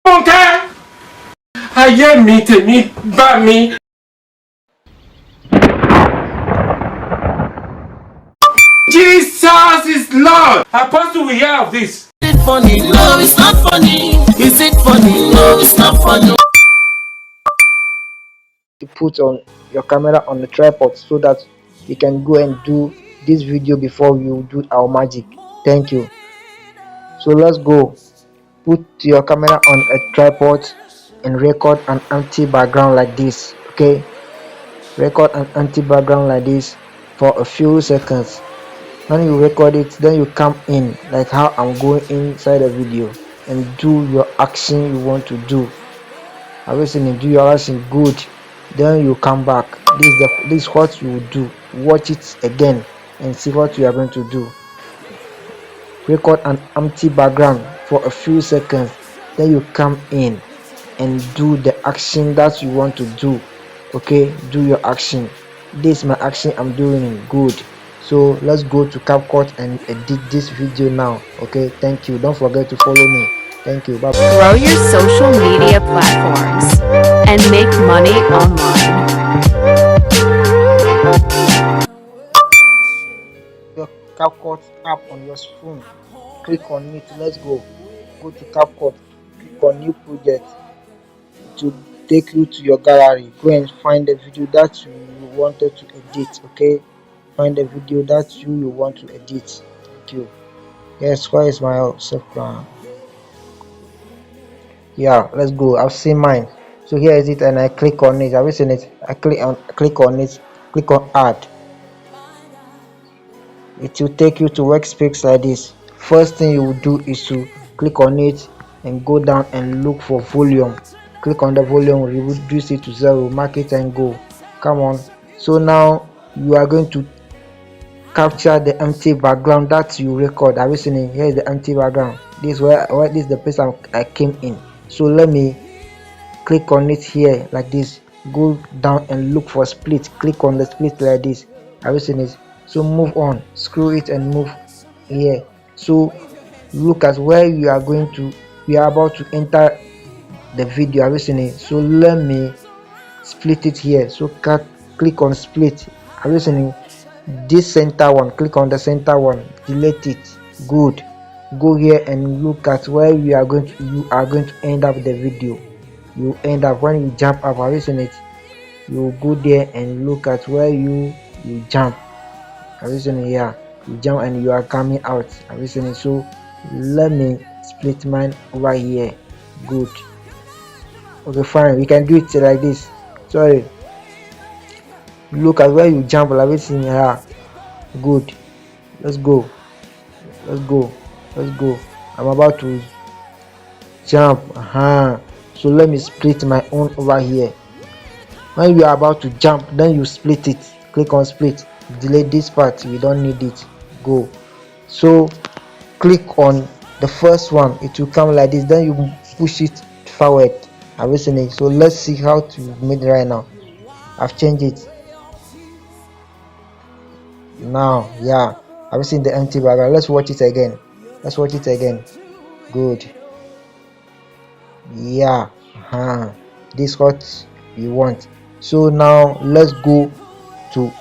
Okay. Ayé mi tèmi bá mi. Jesus is Lord. Apostle, we hear of this. Is it funny? No, it's not funny. Is it funny? No, it's not funny. To put on your camera on the tripod so that you can go and do this video before you do our magic. Thank you. So let's go. Put your camera on a tripod and record an empty background like this. Okay, record an empty background like this for a few seconds. When you record it, then you come in like how I'm going inside the video and do your action you want to do. I was saying do your action good, then you come back. This is what you will do. Watch it again and see what you are going to do. Record an empty background for a few seconds, then you come in and do the action that you want to do. Okay, do your action. This is my action I'm doing. Good. So let's go to Cupcut and edit this video now. Okay, thank you. Don't forget to follow me. Thank you. Bye. Grow your social media platforms and make money online. Your Cupcut app on your phone. Click on it. Let's go. Go to Cupcut. Click on new project to take you to your gallery. Go and find the video that you wanted to edit. Okay, find the video that you want to edit. Thank you. Yes, where is my self plan? Yeah, let's go. I've seen mine. So here is it, and I click on it. I've seen it. I click on it. Click on add. It will take you to workspace like this. First thing you will do is to click on it and go down and look for volume. Click on the volume, reduce it to 0, mark it and go. Come on. So now you are going to capture the empty background that you record. Are you seeing? Here is the empty background. This is where this is the place I came in. So let me click on it here like this. Go down and look for split. Click on the split like this. Are you seeing it? So move on, screw it and move here. So look at where you are about to enter the video. Are you seeing it? So let me split it here. So click on split. Are you seeing this center one? Click on the center one, delete it. Good. Go here and look at where you are going to end up the video. You end up when you jump up. Are you seeing it? You go there and look at where you jump. Are you seeing it? Yeah, you jump and you are coming out. Are you seeing it? So let me split mine over here. Good. Okay, fine. We can do it like this. Sorry. Look at where you jump. Are you seeing? Yeah. Good. Let's go. Let's go. Let's go. I'm about to jump. So let me split my own over here. When you are about to jump, then you split it. Click on split. Delete this part, we don't need it. Go. So click on the first one, it will come like this, then you push it forward. I'm listening. So let's see how to make it right now. I've changed it now. Yeah, I've seen the empty background. Let's watch it again. Good. Yeah, this is what we want. So now let's go to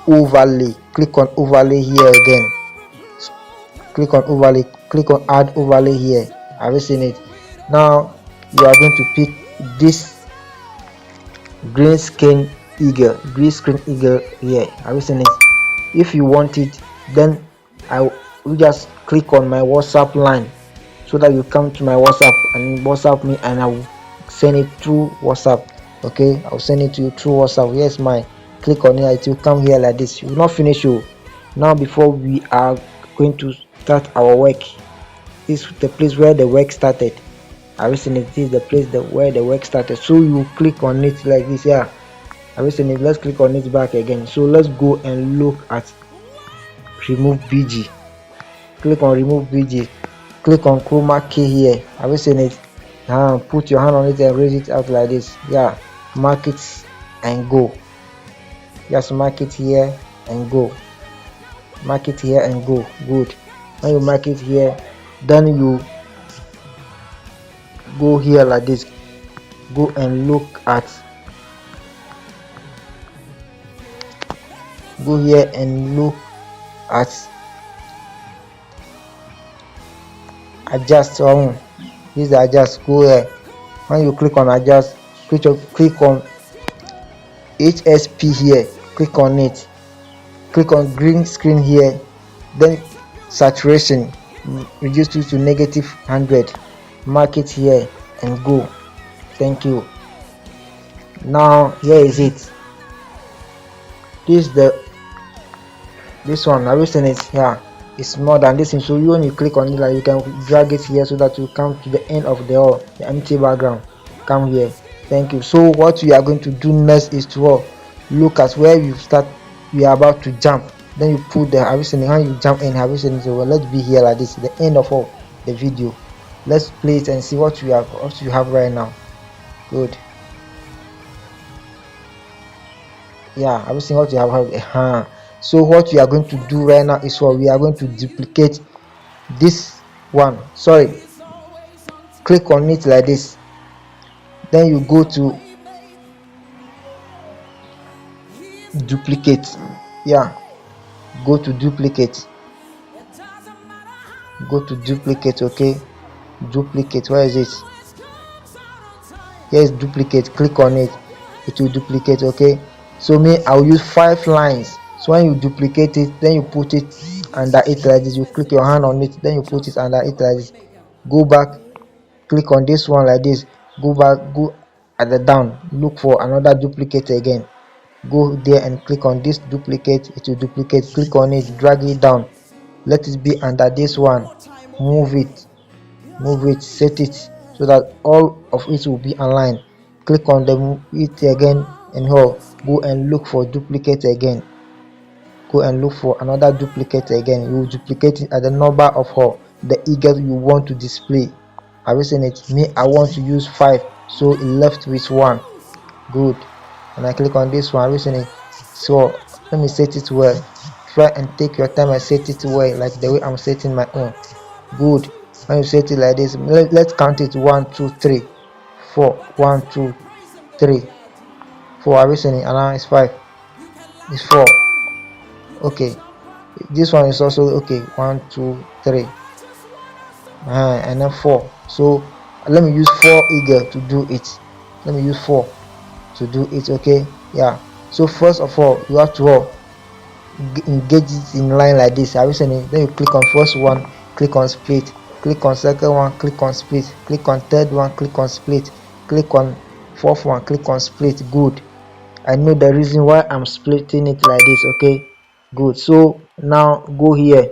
overlay. Click on overlay here again. Click on overlay. Click on add overlay here. Have you seen it? Now you are going to pick this green screen eagle here. Have you seen it? If you want it, then I will just click on my WhatsApp line so that you come to my WhatsApp and WhatsApp me, and I will send it through WhatsApp. Okay, I'll send it to you through WhatsApp. Yes, my click on it, it will come here like this. You will not finish you now. Before we are going to start our work, this is the place where the work started. I was in it. This is the place where the work started. So you click on it like this. Yeah, I was in it. Let's click on it back again. So let's go and look at remove BG. Click on remove BG. Click on chroma key here. I was in it. Put your hand on it and raise it out like this. Yeah, mark it and go. Just mark it here and go. Mark it here and go. Good. When you mark it here, then you go here like this, go and look at, go here and look at adjust. This is adjust. Go here. When you click on adjust, click on HSP here, click on it, click on green screen here, then saturation, reduce it to -100, mark it here and go. Thank you. Now here is it. This one, have you seen it here? It's more than this thing. So when you click on it, like, you can drag it here so that you come to the end of the empty background. Come here. Thank you. So what we are going to do next is to look at where you start. We are about to jump. Then you put the, have you seen it? How you jump in, have you seen it? So let's be here like this, the end of the video. Let's play it and see what you have right now. Good. Yeah, have you seen what you have? So what we are going to do right now is we are going to duplicate this one. Sorry, click on it like this, then you go to duplicate. Yeah, go to duplicate, okay, duplicate. Where is it? Here is duplicate. Click on it, it will duplicate. Okay, so I'll use 5 lines. So when you duplicate it, then you put it under it like this. You click your hand on it, then you put it under it like this. Go back, click on this one like this, go back, go at the down, look for another duplicate again, go there and click on this duplicate. It will duplicate. Click on it, drag it down, let it be under this one, move it, set it so that all of it will be aligned. Click on it again and go and look for duplicate again, go and look for another duplicate again. You will duplicate it at the number of the eagle you want to display. Have you seen it? I want to use 5, so it left with 1. Good. And I click on this one. Have you seen it? So let me set it well. Try and take your time and set it well, like the way I'm setting my own. Good. When you set it like this, let's count it. 1 2 3 4. 1 2 3 4. Have you seen it? And now it's 5. It's 4. Okay, this one is also okay. 1 2 3 and then 4. So let me use 4 eagle to do it. Let me use 4 to do it. Okay, yeah. So first of all, you have to engage it in line like this. Have you seen it? Then you click on first one, click on split, click on second one, click on split, click on third one, click on split, click on fourth one, click on split. Good. I know the reason why I'm splitting it like this. Okay, good. So now go here,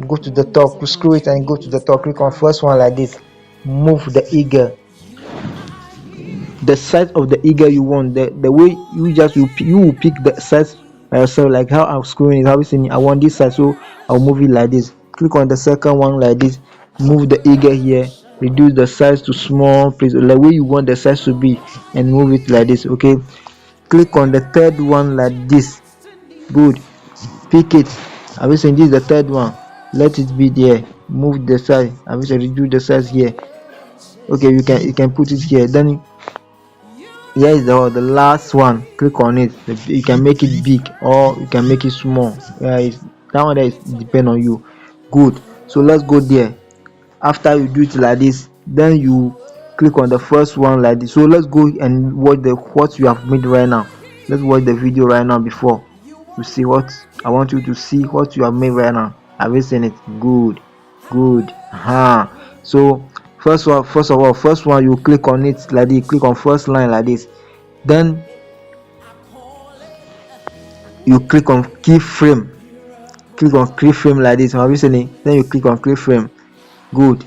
go to the top, screw it and go to the top, click on first one like this, move the eagle, the size of the eagle you want, the way you will pick the size by yourself, like how I'm screwing it. How you see, I want this size, so I'll move it like this. Click on the second one like this, move the eagle here, reduce the size to small, please, the way you want the size to be, and move it like this. Okay, click on the third one like this. Good, pick it. I will say this is the third one, let it be there, move the size. I will say reduce the size here. Okay, you can put it here. Then here is the last one, click on it. You can make it big or you can make it small. That one there is depend on you. Good, so let's go there. After you do it like this, then you click on the first one like this. So let's go and watch what you have made right now. Let's watch the video right now before you see what I want you to see what you have made right now. Have you seen it? Good. So first of all, first one, you click on it like this, click on first line like this, then you click on keyframe, like this. Have you seen it? Then you click on keyframe. Good.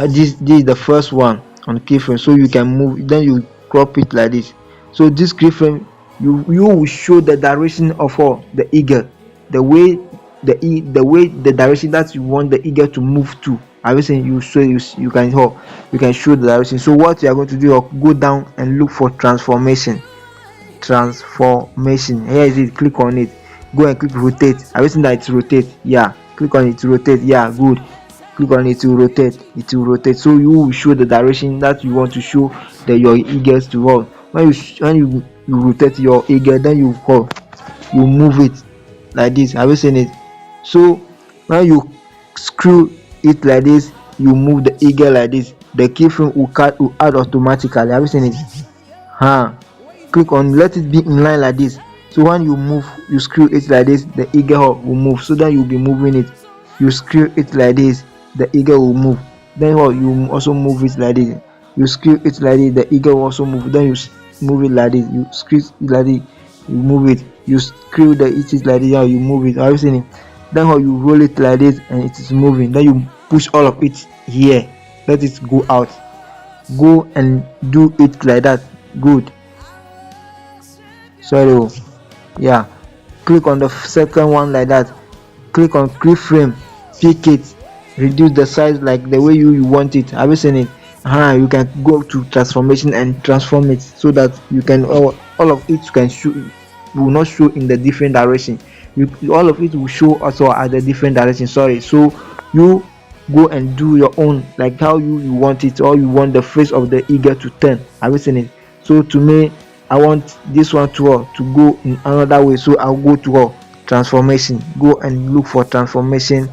This is the first one on keyframe, so you can move, then you crop it like this. So this keyframe, you will show the direction of the eagle, the way the direction that you want the eagle to move to. I will say you can show the direction. So what you are going to do, go down and look for transformation. Here is it. Click on it, go and click rotate. I will say that it's rotate. Yeah, click on it to rotate. Yeah, good. click on it, will rotate, it will rotate. So you will show the direction that you want to show your eagles to all. When you rotate your eagle, then you move it like this. Have you seen it? So when you screw it like this, you move the eagle like this, the keyframe will add automatically. Have you seen it? Click on, let it be in line like this. So when you move, you screw it like this, the eagle will move. So then you'll be moving it. You screw it like this, the eagle will move. Then you also move it like this. You screw it like this, the eagle will also move. Then you move it like this. You screw it like this, you move it. You screw it like this, you move it. Have you seen it? Then you roll it like this and it is moving. Then you push all of it here. Let it go out. Go and do it like that. Good. Sorry. Yeah, click on the second one like that. Click on keyframe, pick it, reduce the size like the way you want it. Have you seen it? You can go to transformation and transform it so that you can all of it can show, will not show in the different direction. All of it will show also at the different direction. Sorry. So you go and do your own, like how you want it, or you want the face of the eagle to turn. Have you seen it? So to me, I want this one to go in another way. So I'll go to transformation. Go and look for transformation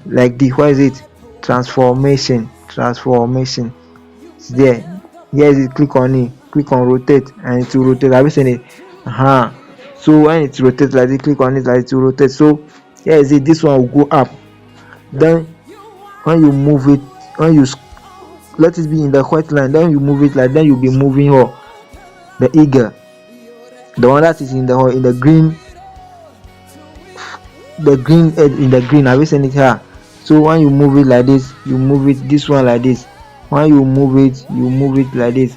like this. What is it? Transformation. It's there. Here is it. Click on it. Click on rotate and it will rotate. Have you seen it? So when it rotates like this, click on it like it will rotate. So here is it. This one will go up. Then when you move it, when you let it be in the white line, then you move it like, then you'll be moving the eagle, the one that is in the green, in the green. Have you seen it here? So when you move it like this, you move it this one like this. When you move it like this.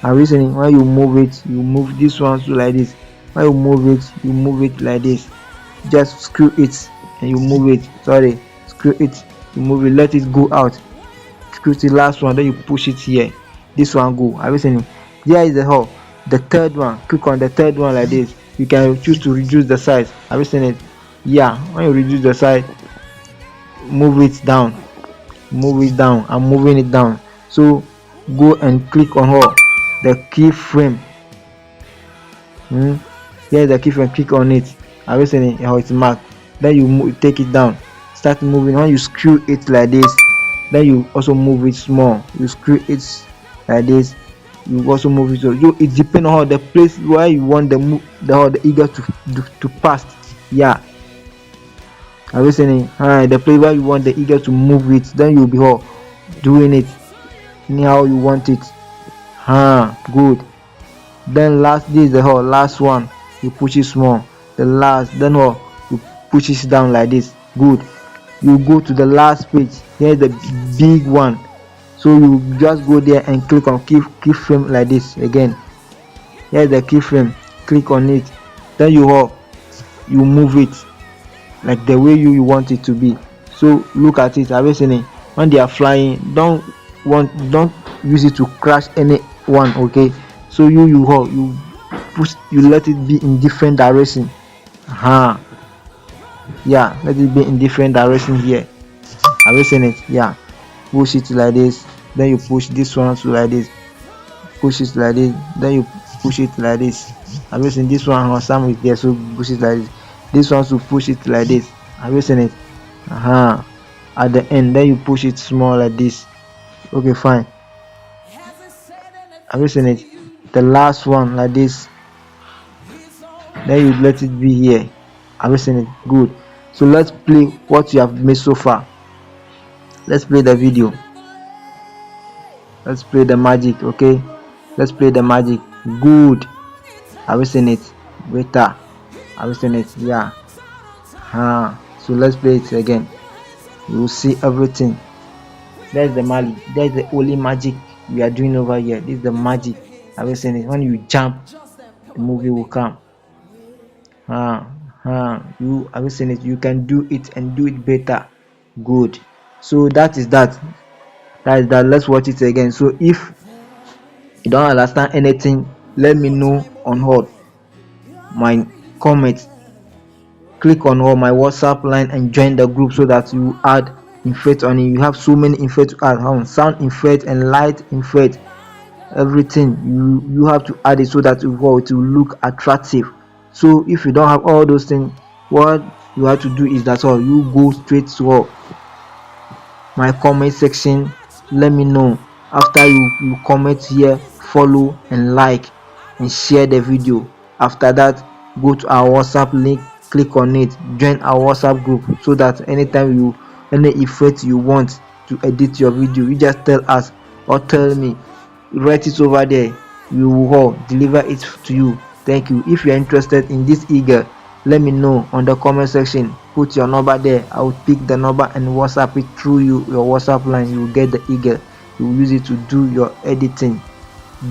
Have you seen it? When you move it, you move this one too like this. When you move it like this. Just screw it and you move it. Screw it, you move it, let it go out. Screw the last one, then you push it here. This one go. Have you seen it? There is the third one. Click on the third one like this. You can choose to reduce the size. Have you seen it? Yeah, when you reduce the size, move it down. I'm moving it down. So go and click on the keyframe. Here's the keyframe. Click on it. Have you seen it? How it's marked. Then you take it down. Start moving. When you screw it like this, then you also move it small. You screw it like this, you also move it. So it depends on the place where you want the eagle to pass. Yeah, are you saying the place where you want the eagle to move it, then you'll be doing it anyhow you want it. Good. Then this is the last one. You push it small. The last, then you push it down like this. Good. You go to the last page. Here's the big one. So you just go there and click on keyframe like this again. Here's the keyframe. Click on it. Then you move it like the way you want it to be. So look at it. Have you seen it? When they are flying, don't use it to crash anyone. Okay. So you push, you let it be in different direction. Yeah, let it be in different direction here. Have you seen it? Yeah. Push it like this, then you push this one to like this. Push it like this, then you push it like this. Have you seen this one? Some is there, so push it like this. This one to push it like this. Have you seen it? At the end, then you push it small like this. Okay, fine. Have you seen it? The last one like this. Then you let it be here. Have you seen it? Good. So let's play what you have made so far. Let's play the video. Let's play the magic. Okay, let's play the magic. Good. Have you seen it? Better. Have you seen it? Yeah. So let's play it again. You will see everything. That's the magic. That's the only magic we are doing over here. This is the magic. Have you seen it? When you jump, the movie will come. You have you seen it? You can do it and do it better. Good. So that is that. Let's watch it again. So if you don't understand anything, let me know on my comment. Click on my WhatsApp line and join the group so that you add effect on it. You have so many effects to add on, sound effect and light effect, everything. You have to add it so that it will look attractive. So if you don't have all those things, what you have to do is that all you go straight to my comment section. Let me know. After you comment here, follow and like and share the video. After that, go to our WhatsApp link, click on it, join our WhatsApp group, so that anytime any effect you want to edit your video, you just tell us or tell me, write it over there, we will all deliver it to you. Thank you. If you are interested in this eagle, let me know on the comment section. Put your number there, I will pick the number and WhatsApp it through your WhatsApp line. You will get the eagle, you will use it to do your editing.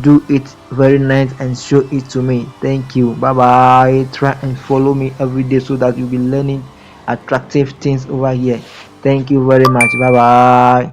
Do it very nice and show it to me. Thank you. Bye bye. Try and follow me every day so that you'll be learning attractive things over here. Thank you very much. Bye bye.